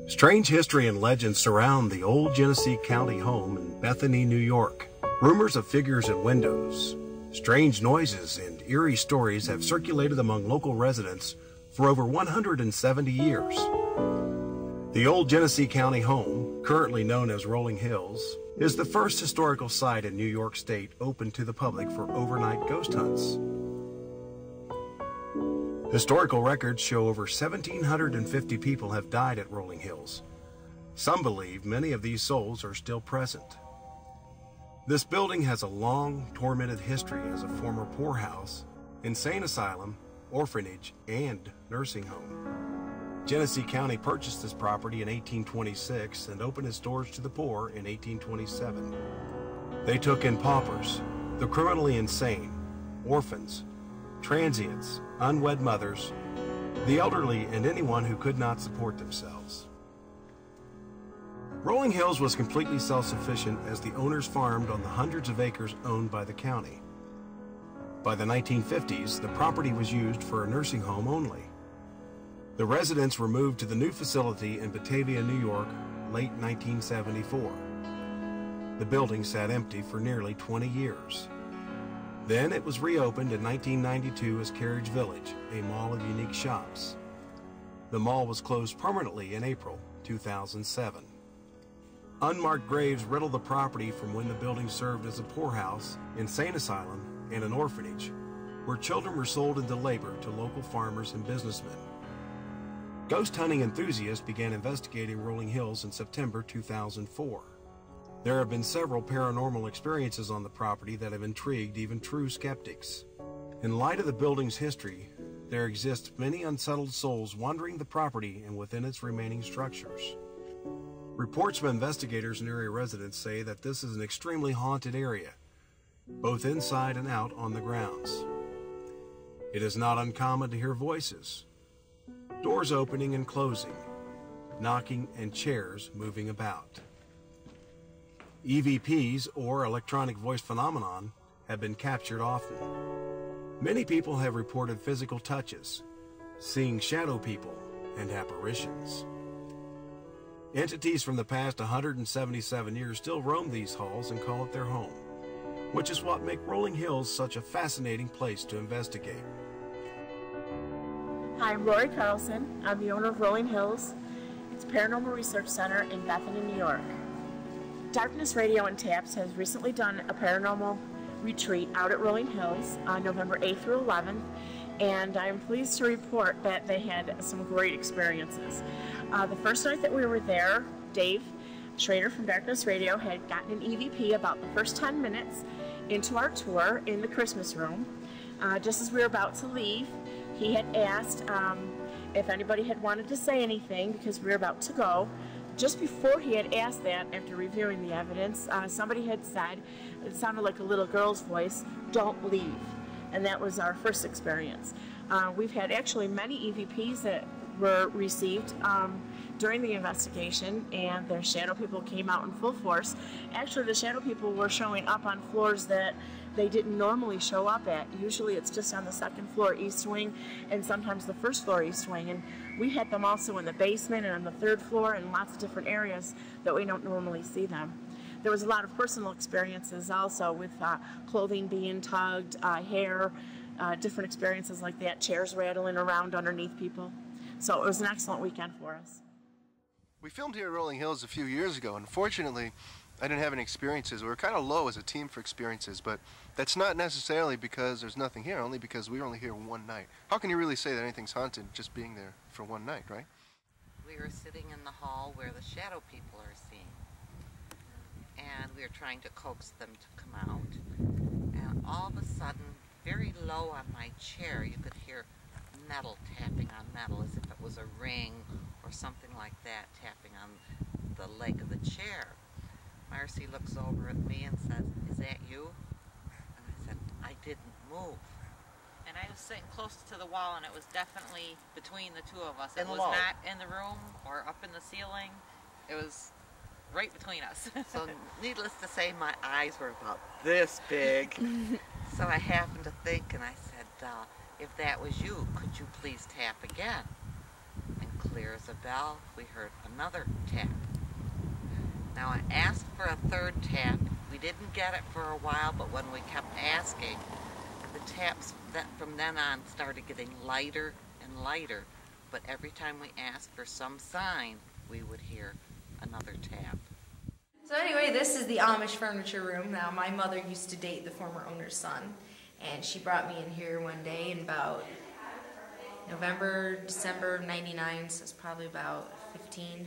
Strange history and legends surround the old Genesee County home in Bethany, New York. Rumors of figures at windows, strange noises, and eerie stories have circulated among local residents for over 170 years. The old Genesee County home, currently known as Rolling Hills, is the first historical site in New York State open to the public for overnight ghost hunts. Historical records show over 1,750 people have died at Rolling Hills. Some believe many of these souls are still present. This building has a long, tormented history as a former poorhouse, insane asylum, orphanage, and nursing home. Genesee County purchased this property in 1826 and opened its doors to the poor in 1827. They took in paupers, the criminally insane, orphans, transients, unwed mothers, the elderly, and anyone who could not support themselves. Rolling Hills was completely self-sufficient as the owners farmed on the hundreds of acres owned by the county. By the 1950s, the property was used for a nursing home only. The residents were moved to the new facility in Batavia, New York, late 1974. The building sat empty for nearly 20 years. Then it was reopened in 1992 as Carriage Village, a mall of unique shops. The mall was closed permanently in April 2007. Unmarked graves riddle the property from when the building served as a poorhouse, insane asylum, and an orphanage, where children were sold into labor to local farmers and businessmen. Ghost hunting enthusiasts began investigating Rolling Hills in September 2004. There have been several paranormal experiences on the property that have intrigued even true skeptics. In light of the building's history, there exist many unsettled souls wandering the property and within its remaining structures. Reports from investigators and area residents say that this is an extremely haunted area, both inside and out on the grounds. It is not uncommon to hear voices, doors opening and closing, knocking, and chairs moving about. EVPs, or electronic voice phenomenon, have been captured often. Many people have reported physical touches, seeing shadow people, and apparitions. Entities from the past 177 years still roam these halls and call it their home, which is what makes Rolling Hills such a fascinating place to investigate. Hi, I'm Lori Carlson. I'm the owner of Rolling Hills. It's a paranormal research center in Bethany, New York. Darkness Radio and Taps has recently done a paranormal retreat out at Rolling Hills on November 8th through 11th, and I'm pleased to report that they had some great experiences. The first night that we were there, Dave Schrader from Darkness Radio had gotten an EVP about the first 10 minutes into our tour in the Christmas room. Just as we were about to leave, he had asked if anybody had wanted to say anything because we were about to go. Just before he had asked that, after reviewing the evidence, somebody had said, it sounded like a little girl's voice, "Don't leave." And that was our first experience. We've had actually many EVPs that were received during the investigation, and the shadow people came out in full force. Actually, the shadow people were showing up on floors that they didn't normally show up at. Usually it's just on the second floor east wing and sometimes the first floor east wing. And we had them also in the basement and on the third floor and lots of different areas that we don't normally see them. There was a lot of personal experiences also with clothing being tugged, hair, different experiences like that, chairs rattling around underneath people. So it was an excellent weekend for us. We filmed here at Rolling Hills a few years ago. Unfortunately, I didn't have any experiences. We were kind of low as a team for experiences, but that's not necessarily because there's nothing here, only because we were only here one night. How can you really say that anything's haunted just being there for one night, right? We were sitting in the hall where the shadow people are seen, and we were trying to coax them to come out. And all of a sudden, very low on my chair, you could hear metal tapping on metal as if it was a ring or something like that tapping on the leg of the chair. Marcy looks over at me and says, "Is that you?" And I said, "I didn't move." And I was sitting close to the wall, and it was definitely between the two of us. It And was low. not in the room or up in the ceiling. It was right between us. So needless to say, my eyes were about this big. So I happened to think, and I said, if that was you, could you please tap again? And clear as a bell, we heard another tap. Now I asked for a third tap. We didn't get it for a while, but when we kept asking, the taps from then on started getting lighter and lighter. But every time we asked for some sign, we would hear another tap. So anyway, this is the Amish furniture room. Now, my mother used to date the former owner's son, and she brought me in here one day in about November, December of '99, so it's probably about 15,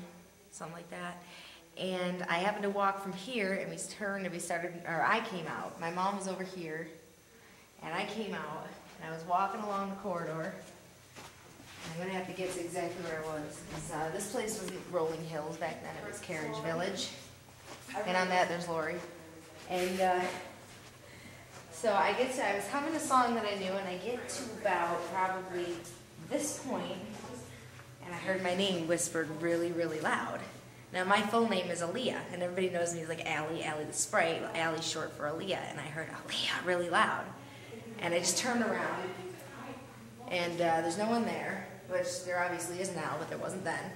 something like that. And I happened to walk from here, and we turned, and I came out. My mom was over here, and I came out, and I was walking along the corridor. I'm going to have to get to exactly where I was. This place wasn't Rolling Hills back then, it was Carriage Village. And on that, there's Lori. And so I was humming a song that I knew, and I get to about probably this point, and I heard my name whispered really, really loud. Now, my full name is Aaliyah, and everybody knows me as like Allie the Sprite. Allie's short for Aaliyah, and I heard Aaliyah really loud. And I just turned around, and there's no one there, which there obviously is now, but there wasn't then.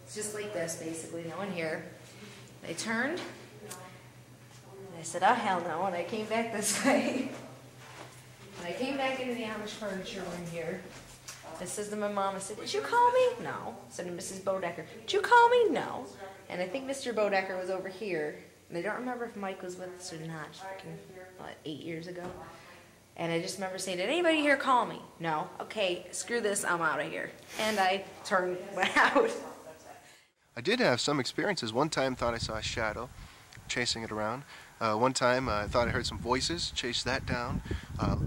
It's just like this, basically, no one here. I turned, and I said, oh, hell no, and I came back this way. And I came back into the Amish furniture room here. I says to my mom, I said, did you call me? No. I said to Mrs. Bodecker, did you call me? No. And I think Mr. Bodecker was over here. And I don't remember if Mike was with us or not. Freaking, what, 8 years ago? And I just remember saying, did anybody here call me? No. Okay, screw this, I'm out of here. And I went out. I did have some experiences. One time thought I saw a shadow chasing it around. One time I thought I heard some voices, chased that down.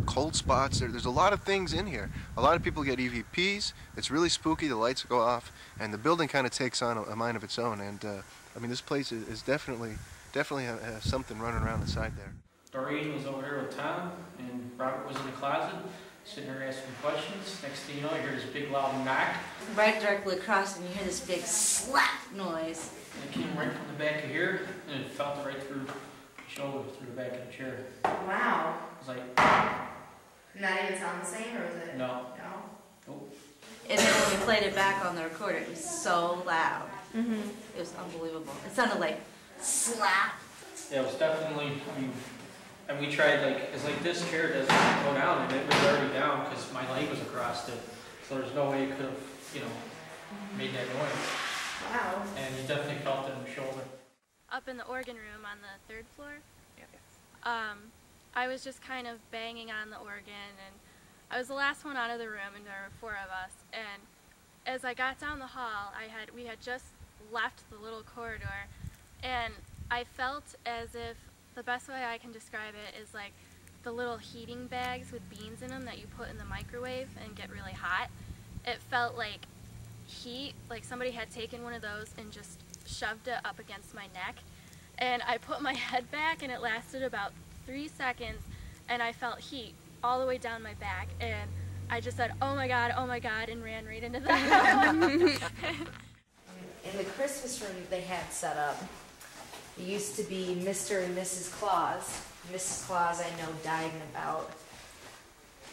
Cold spots, there's a lot of things in here. A lot of people get EVPs, it's really spooky, the lights go off, and the building kind of takes on a mind of its own. And I mean, this place is definitely has something running around inside there. Doreen was over here with Tom, and Robert was in the closet, sitting there asking questions. Next thing you know, you hear this big loud knock. Right directly across, and you hear this big slap noise. And it came right from the back of here, and it felt right through the shoulder, through the back of the chair. Wow. It was like... Not even sound the same, or was it? No. No? Nope. And then when we played it back on the recorder, it was so loud. Mm-hmm. It was unbelievable. It sounded like slap. Yeah, it was definitely, I mean, and we tried, like, it's like this chair doesn't go down, and it was already down because my leg was across it. So there's no way it could have, you know, made that noise. Wow. And you definitely felt it in the shoulder. Up in the organ room on the 3rd floor, I was just kind of banging on the organ, and I was the last one out of the room, and there were 4 of us. And as I got down the hall, we had just left the little corridor, and I felt as if, the best way I can describe it is like the little heating bags with beans in them that you put in the microwave and get really hot. It felt like heat, like somebody had taken one of those and just shoved it up against my neck. And I put my head back, and it lasted about 3 seconds, and I felt heat all the way down my back, and I just said, oh my God, and ran right into the In the Christmas room they had set up, it used to be Mr. and Mrs. Claus. Mrs. Claus, I know, died in about,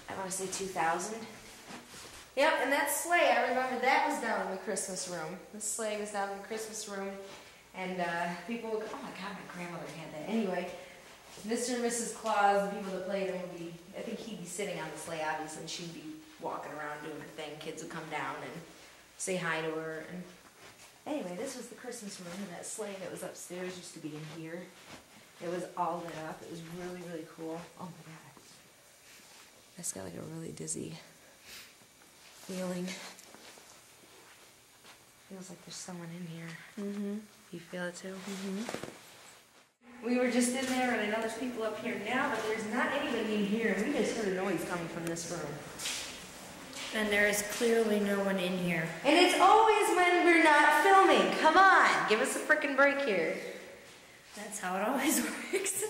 I want to say 2000. Yep, and that sleigh, I remember that was down in the Christmas room. The sleigh was down in the Christmas room, and people would go, oh my God, my grandmother had that. Anyway, Mr. and Mrs. Claus, the people that played him would be, I think he'd be sitting on the sleigh, obviously, and she'd be walking around doing her thing. Kids would come down and say hi to her. And anyway, this was the Christmas room, and that sleigh that was upstairs used to be in here. It was all lit up. It was really, really cool. Oh my God. I just got like a really dizzy feeling. Feels like there's someone in here. Mm-hmm. You feel it too? Mm-hmm. We were just in there, and I know there's people up here now, but there's not anybody in here. We just heard a noise coming from this room. And there is clearly no one in here. And it's always when we're not filming. Come on, give us a frickin' break here. That's how it always works.